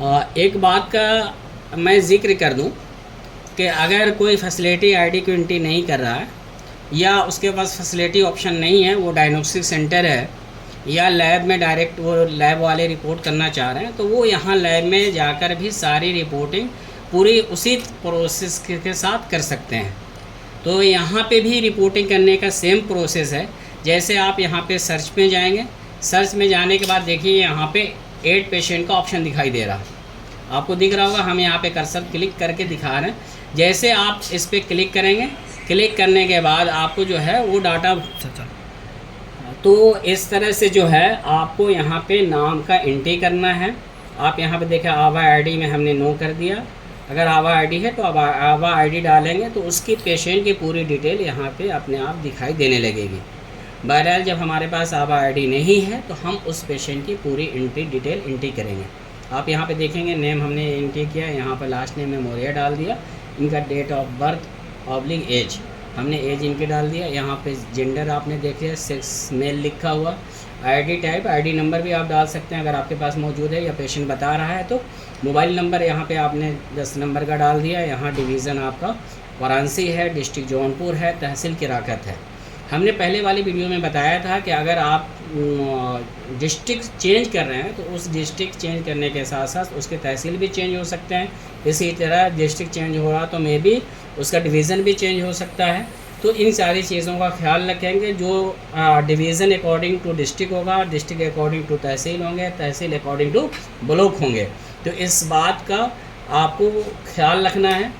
एक बात का मैं ज़िक्र कर दूं कि अगर कोई फैसिलिटी आईडी को एंट्री नहीं कर रहा है या उसके पास फैसिलिटी ऑप्शन नहीं है, वो डायग्नोस्टिक सेंटर है या लैब में डायरेक्ट वो लैब वाले रिपोर्ट करना चाह रहे हैं, तो वो यहाँ लैब में जाकर भी सारी रिपोर्टिंग पूरी उसी प्रोसेस के साथ कर सकते हैं। तो यहाँ पे भी रिपोर्टिंग करने का सेम प्रोसेस है। जैसे आप यहाँ पे सर्च में जाएंगे, सर्च में जाने के बाद देखिए यहाँ पे 8 पेशेंट का ऑप्शन दिखाई दे रहा है, आपको दिख रहा होगा। हम यहाँ पे कर्सर क्लिक करके दिखा रहे हैं। जैसे आप इस पर क्लिक करेंगे, क्लिक करने के बाद आपको जो है वो डाटा, तो इस तरह से जो है आपको यहाँ पे नाम का एंट्री करना है। आप यहाँ पे देखें आवा आईडी में हमने नो कर दिया। अगर आवा आईडी है तो आवा आईडी डालेंगे तो उसकी पेशेंट की पूरी डिटेल यहाँ पे अपने आप दिखाई देने लगेगी। बहरहाल जब हमारे पास आवा आईडी नहीं है तो हम उस पेशेंट की पूरी डिटेल एंट्री करेंगे। आप यहाँ पे देखेंगे नेम हमने एंट्री किया, यहाँ पर लास्ट नेम में मोरिया डाल दिया, इनका date of birth oblique age हमने एज इनके डाल दिया। यहाँ पे जेंडर आपने देखे सेक्स मेल लिखा हुआ। आईडी टाइप, आईडी नंबर भी आप डाल सकते हैं अगर आपके पास मौजूद है या पेशेंट बता रहा है तो। मोबाइल नंबर यहाँ पे आपने 10 नंबर का डाल दिया। यहाँ डिवीज़न आपका वाराणसी है, डिस्ट्रिक्ट जौनपुर है, तहसील किराकत है। हमने पहले वाली वीडियो में बताया था कि अगर आप डिस्ट्रिक्ट चेंज कर रहे हैं तो उस डिस्ट्रिक्ट चेंज करने के साथ साथ उसके तहसील भी चेंज हो सकते हैं। इसी तरह डिस्ट्रिक्ट चेंज हो रहा तो मे भी उसका डिवीज़न भी चेंज हो सकता है। तो इन सारी चीज़ों का ख्याल रखेंगे। जो डिवीज़न अकॉर्डिंग टू डिस्ट्रिक्ट होगा, डिस्ट्रिक्ट अकॉर्डिंग टू तहसील होंगे, तहसील अकॉर्डिंग टू ब्लॉक होंगे। तो इस बात का आपको ख्याल रखना है।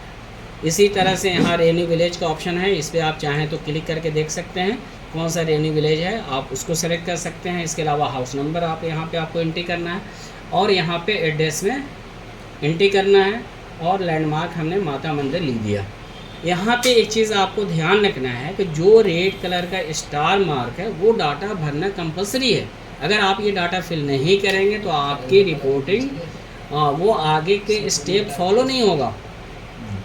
इसी तरह से यहाँ रेन्यू विलेज का ऑप्शन है, इस पर आप चाहें तो क्लिक करके देख सकते हैं कौन सा रेन्यू विलेज है, आप उसको सेलेक्ट कर सकते हैं। इसके अलावा हाउस नंबर आप यहाँ पे आपको एंट्री करना है और यहाँ पे एड्रेस में एंट्री करना है। और लैंडमार्क हमने माता मंदिर लिख दिया। यहाँ पे एक चीज़ आपको ध्यान रखना है कि जो रेड कलर का स्टार मार्क है वो डाटा भरना कंपलसरी है। अगर आप ये डाटा फिल नहीं करेंगे तो आपकी रिपोर्टिंग वो आगे के स्टेप फॉलो नहीं होगा।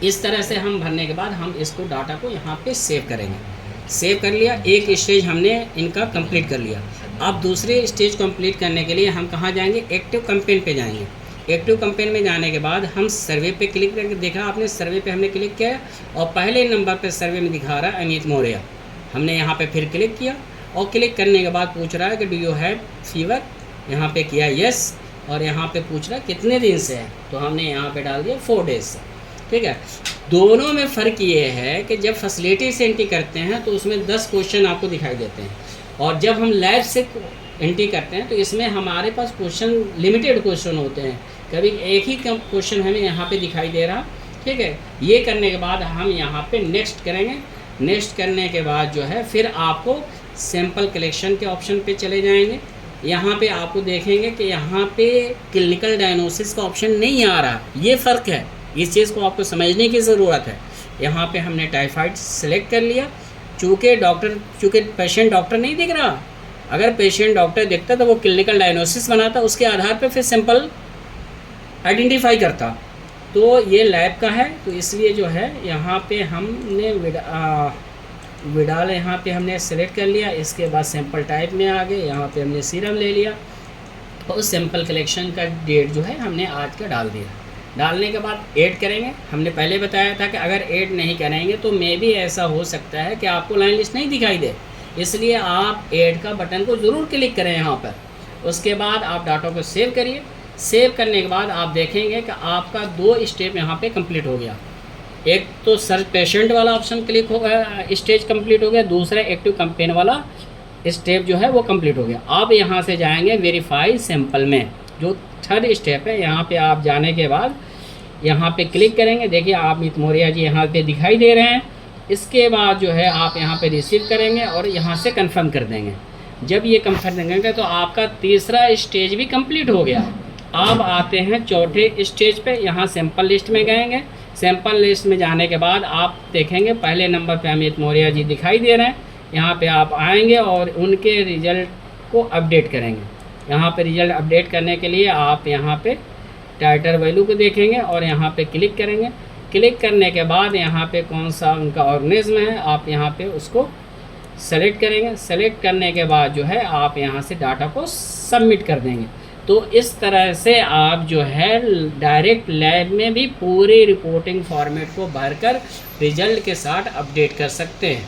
इस तरह से हम भरने के बाद हम इसको डाटा को यहाँ पे सेव करेंगे। सेव कर लिया, एक स्टेज हमने इनका कंप्लीट कर लिया। अब दूसरे स्टेज कंप्लीट करने के लिए हम कहाँ जाएंगे, एक्टिव कैंपेन पे जाएंगे। एक्टिव कैंपेन में जाने के बाद हम सर्वे पे क्लिक करके, देखा आपने सर्वे पे हमने क्लिक किया और पहले नंबर पे सर्वे में दिखा रहा है अमित मौर्य। हमने यहाँ पे फिर क्लिक किया और क्लिक करने के बाद पूछ रहा है कि डू यू हैव फीवर, यहाँ पे किया यस और यहाँ पे पूछ रहा है कितने दिन से है, तो हमने यहाँ पे डाल दिया 4 डेज से। ठीक है, दोनों में फ़र्क ये है कि जब फैसिलिटी से एंट्री करते हैं तो उसमें 10 क्वेश्चन आपको दिखाई देते हैं और जब हम लैब से एंट्री करते हैं तो इसमें हमारे पास क्वेश्चन लिमिटेड क्वेश्चन होते हैं। कभी एक ही क्वेश्चन हमें यहाँ पे दिखाई दे रहा। ठीक है, ये करने के बाद हम यहाँ पे नेक्स्ट करेंगे। नेक्स्ट करने के बाद जो है फिर आपको सैंपल कलेक्शन के ऑप्शन पे चले जाएंगे। यहाँ पे आपको देखेंगे कि यहाँ पे क्लिनिकल डायग्नोसिस का ऑप्शन नहीं आ रहा। ये फ़र्क है, इस चीज़ को आपको समझने की ज़रूरत है। यहाँ पे हमने टाइफाइड सेलेक्ट कर लिया। चूँकि पेशेंट डॉक्टर नहीं दिख रहा, अगर पेशेंट डॉक्टर दिखता तो वो क्लिनिकल डायग्नोसिस बनाता, उसके आधार पर फिर सैंपल आइडेंटिफाई करता। तो ये लैब का है तो इसलिए जो है यहाँ पे हमने विडाल यहाँ पे हमने सेलेक्ट कर लिया। इसके बाद सैंपल टाइप में आ गए, यहाँ पे हमने सीरम ले लिया और सैंपल कलेक्शन का डेट जो है हमने आज का डाल दिया। डालने के बाद ऐड करेंगे। हमने पहले बताया था कि अगर ऐड नहीं करेंगे तो मे भी ऐसा हो सकता है कि आपको लाइन लिस्ट नहीं दिखाई दे, इसलिए आप ऐड का बटन को ज़रूर क्लिक करें यहाँ पर। उसके बाद आप डाटा को सेव करिए। सेव करने के बाद आप देखेंगे कि आपका 2 स्टेप यहाँ पे कंप्लीट हो गया। एक तो सर्च पेशेंट वाला ऑप्शन क्लिक हो गया, स्टेज कंप्लीट हो गया। दूसरा एक्टिव कैंपेन वाला स्टेप जो है वो कंप्लीट हो गया। आप यहाँ से जाएंगे वेरीफाई सैंपल में, जो 3rd स्टेप है। यहाँ पे आप जाने के बाद यहाँ पे क्लिक करेंगे। देखिए आप अमित मौर्य जी यहाँ पे दिखाई दे रहे हैं। इसके बाद जो है आप यहाँ पे रिसीव करेंगे और यहाँ से कंफर्म कर देंगे। जब ये कंफर्म देंगे तो आपका 3रा स्टेज भी कंप्लीट हो गया। अब आते हैं 4थे स्टेज पे। यहाँ सैंपल लिस्ट में गएंगे। सैंपल लिस्ट में जाने के बाद आप देखेंगे पहले नंबर पे अमित मौर्य जी दिखाई दे रहे हैं। यहाँ पे आप आएंगे और उनके रिज़ल्ट को अपडेट करेंगे। यहाँ पे रिज़ल्ट अपडेट करने के लिए आप यहाँ पे टाइटर वैल्यू को देखेंगे और यहाँ पे क्लिक करेंगे। क्लिक करने के बाद यहाँ पे कौन सा उनका ऑर्गेनिज्म है आप यहाँ पे उसको सेलेक्ट करेंगे। सेलेक्ट करने के बाद जो है आप यहाँ से डाटा को सबमिट कर देंगे। तो इस तरह से आप जो है डायरेक्ट लैब में भी पूरी रिपोर्टिंग फॉर्मेट को भरकर रिजल्ट के साथ अपडेट कर सकते हैं।